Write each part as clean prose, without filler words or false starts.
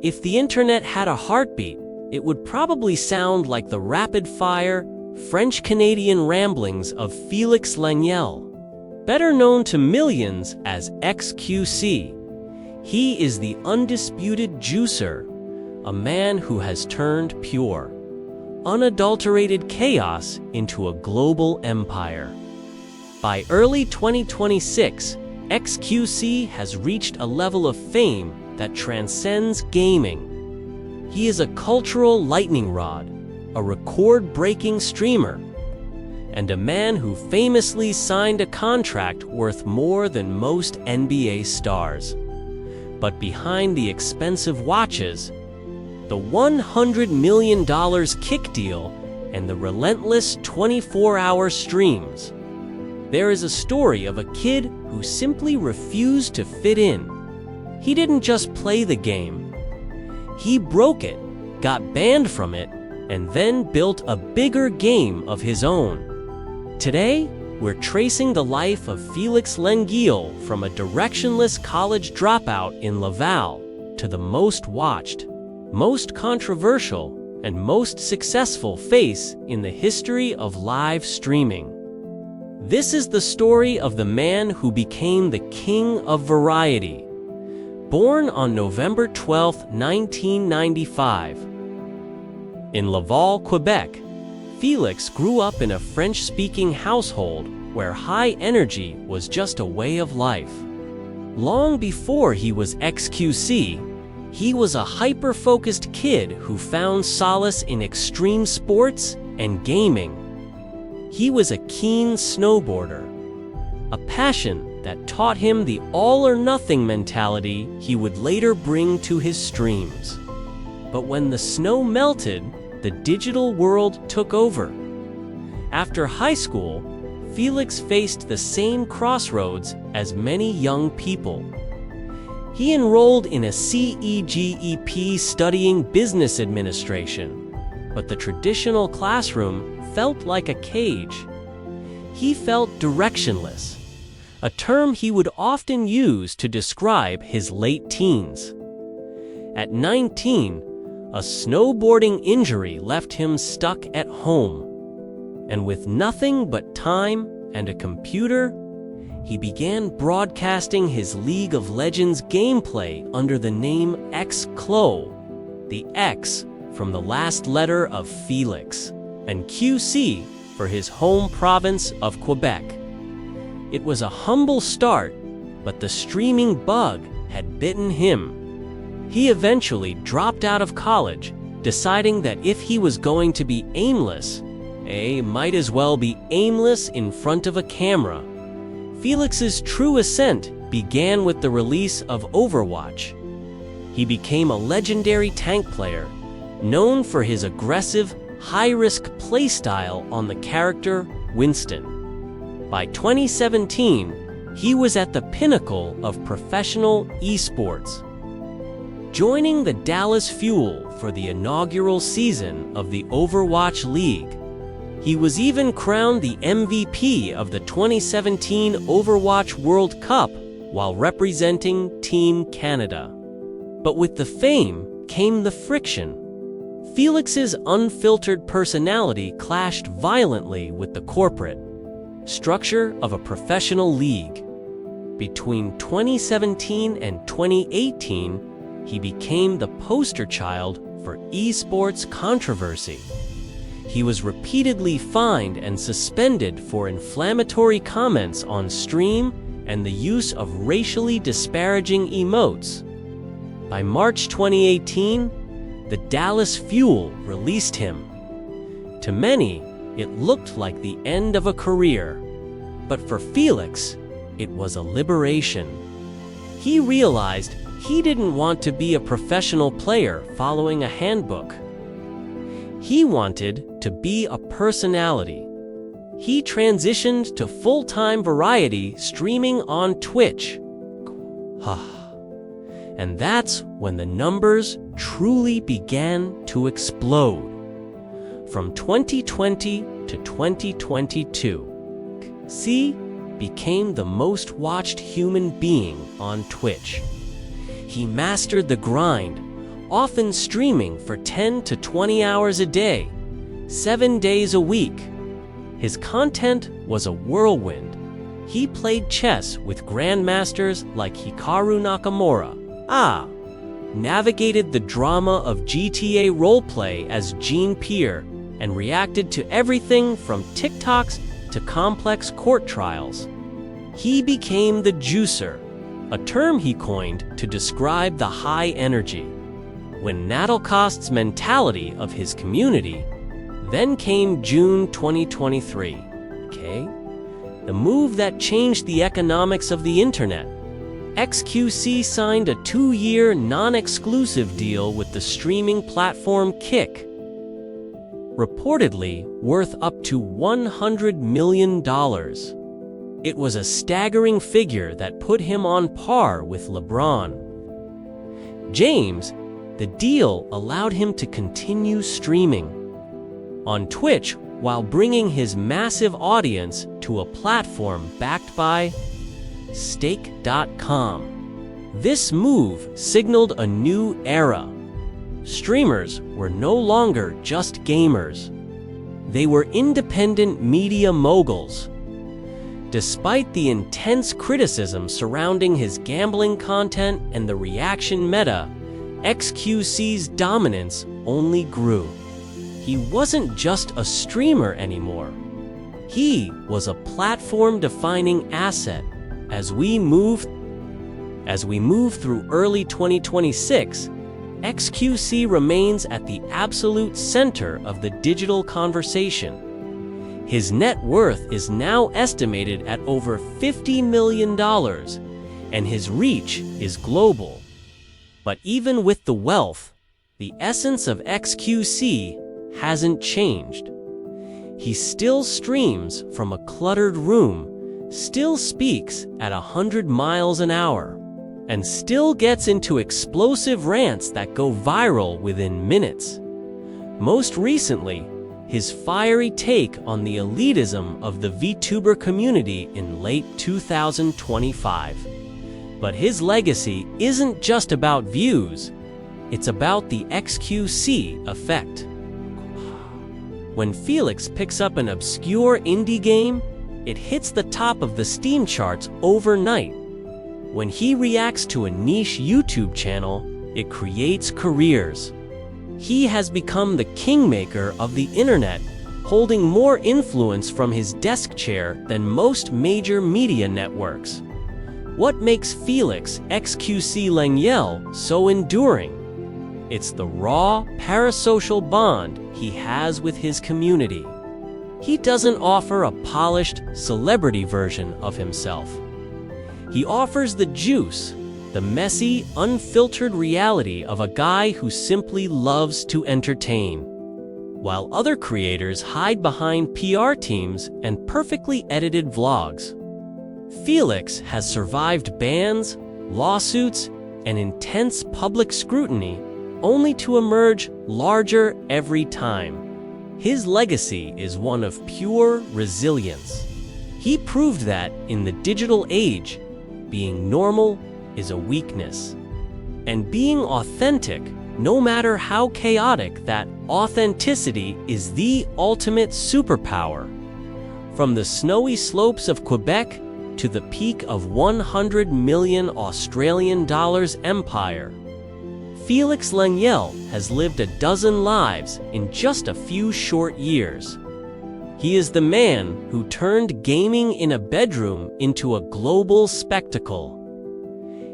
If the internet had a heartbeat, it would probably sound like the rapid-fire, French-Canadian ramblings of Felix Lengyel. Better known to millions as xQc, he is the undisputed juicer, a man who has turned pure, unadulterated chaos into a global empire. By early 2026, xQc has reached a level of fame that transcends gaming. He is a cultural lightning rod, a record-breaking streamer, and a man who famously signed a contract worth more than most NBA stars. But behind the expensive watches, the $100 million kick deal, and the relentless 24-hour streams, there is a story of a kid who simply refused to fit in. He didn't just play the game. He broke it, got banned from it, and then built a bigger game of his own. Today, we're tracing the life of Felix Lengyel from a directionless college dropout in Laval to the most watched, most controversial, and most successful face in the history of live streaming. This is the story of the man who became the king of variety. Born on November 12, 1995. In Laval, Quebec, Felix grew up in a French-speaking household where high energy was just a way of life. Long before he was xQc, he was a hyper-focused kid who found solace in extreme sports and gaming. He was a keen snowboarder, a passion that taught him the all-or-nothing mentality he would later bring to his streams. But when the snow melted, the digital world took over. After high school, Felix faced the same crossroads as many young people. He enrolled in a CEGEP studying business administration, but the traditional classroom felt like a cage. He felt directionless, a term he would often use to describe his late teens. At 19, a snowboarding injury left him stuck at home, and with nothing but time and a computer, he began broadcasting his League of Legends gameplay under the name xClo, the X from the last letter of Felix, and QC for his home province of Quebec. It was a humble start, but the streaming bug had bitten him. He eventually dropped out of college, deciding that if he was going to be aimless, might as well be aimless in front of a camera. Felix's true ascent began with the release of Overwatch. He became a legendary tank player, known for his aggressive, high-risk playstyle on the character Winston. By 2017, he was at the pinnacle of professional esports, joining the Dallas Fuel for the inaugural season of the Overwatch League. He was even crowned the MVP of the 2017 Overwatch World Cup while representing Team Canada. But with the fame came the friction. Felix's unfiltered personality clashed violently with the corporate structure of a professional league. Between 2017 and 2018, he became the poster child for esports controversy. He was repeatedly fined and suspended for inflammatory comments on stream and the use of racially disparaging emotes. By March 2018, the Dallas Fuel released him. To many, it looked like the end of a career, but for Felix, it was a liberation. He realized he didn't want to be a professional player following a handbook. He wanted to be a personality. He transitioned to full-time variety streaming on Twitch. And that's when the numbers truly began to explode. From 2020 to 2022, C became the most watched human being on Twitch. He mastered the grind, often streaming for 10 to 20 hours a day, 7 days a week. His content was a whirlwind. He played chess with grandmasters like Hikaru Nakamura, navigated the drama of GTA Roleplay as Gene Peer, and reacted to everything from TikToks to complex court trials. He became the juicer, a term he coined to describe the high energy, when Natalkost's mentality of his community. Then came June 2023, the move that changed the economics of the internet. xQc signed a 2-year non-exclusive deal with the streaming platform Kick, reportedly worth up to $100 million. It was a staggering figure that put him on par with LeBron James. The deal allowed him to continue streaming on Twitch while bringing his massive audience to a platform backed by Stake.com. This move signaled a new era. Streamers were no longer just gamers. They were independent media moguls. Despite the intense criticism surrounding his gambling content and the reaction meta, xQc's dominance only grew. He wasn't just a streamer anymore. He was a platform-defining asset. As we move through early 2026, xQc remains at the absolute center of the digital conversation. His net worth is now estimated at over $50 million, and his reach is global. But even with the wealth, the essence of xQc hasn't changed. He still streams from a cluttered room, still speaks at 100 miles an hour, and still gets into explosive rants that go viral within minutes. Most recently, his fiery take on the elitism of the VTuber community in late 2025. But his legacy isn't just about views, it's about the xQc effect. When Felix picks up an obscure indie game, it hits the top of the Steam charts overnight. When he reacts to a niche YouTube channel, it creates careers. He has become the kingmaker of the internet, holding more influence from his desk chair than most major media networks. What makes Felix xQc Lengyel so enduring? It's the raw, parasocial bond he has with his community. He doesn't offer a polished, celebrity version of himself. He offers the juice, the messy, unfiltered reality of a guy who simply loves to entertain. While other creators hide behind PR teams and perfectly edited vlogs, Felix has survived bans, lawsuits, and intense public scrutiny, only to emerge larger every time. His legacy is one of pure resilience. He proved that in the digital age, being normal is a weakness. And being authentic, no matter how chaotic, that authenticity is the ultimate superpower. From the snowy slopes of Quebec to the peak of $100 million Australian dollars empire, Felix Lengyel has lived a dozen lives in just a few short years. He is the man who turned gaming in a bedroom into a global spectacle.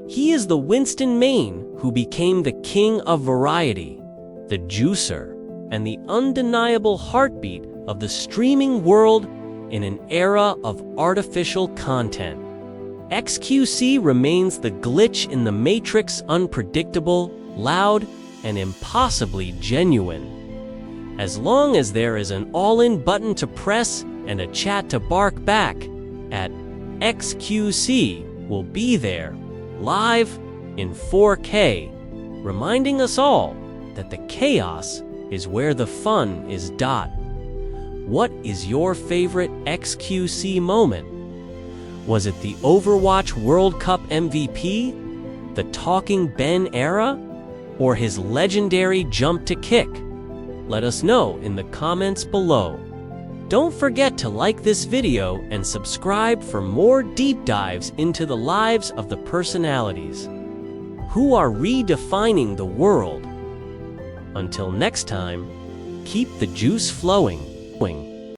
He is the Winston Maine who became the king of variety, the juicer, and the undeniable heartbeat of the streaming world in an era of artificial content. xQc remains the glitch in the matrix, unpredictable, loud, and impossibly genuine. As long as there is an all-in button to press and a chat to bark back at, xQc will be there, live in 4K, reminding us all that the chaos is where the fun is. What is your favorite xQc moment? Was it the Overwatch World Cup MVP? The Talking Ben era? or his legendary jump to kick? Let us know in the comments below. Don't forget to like this video and subscribe for more deep dives into the lives of the personalities who are redefining the world. Until next time, keep the juice flowing.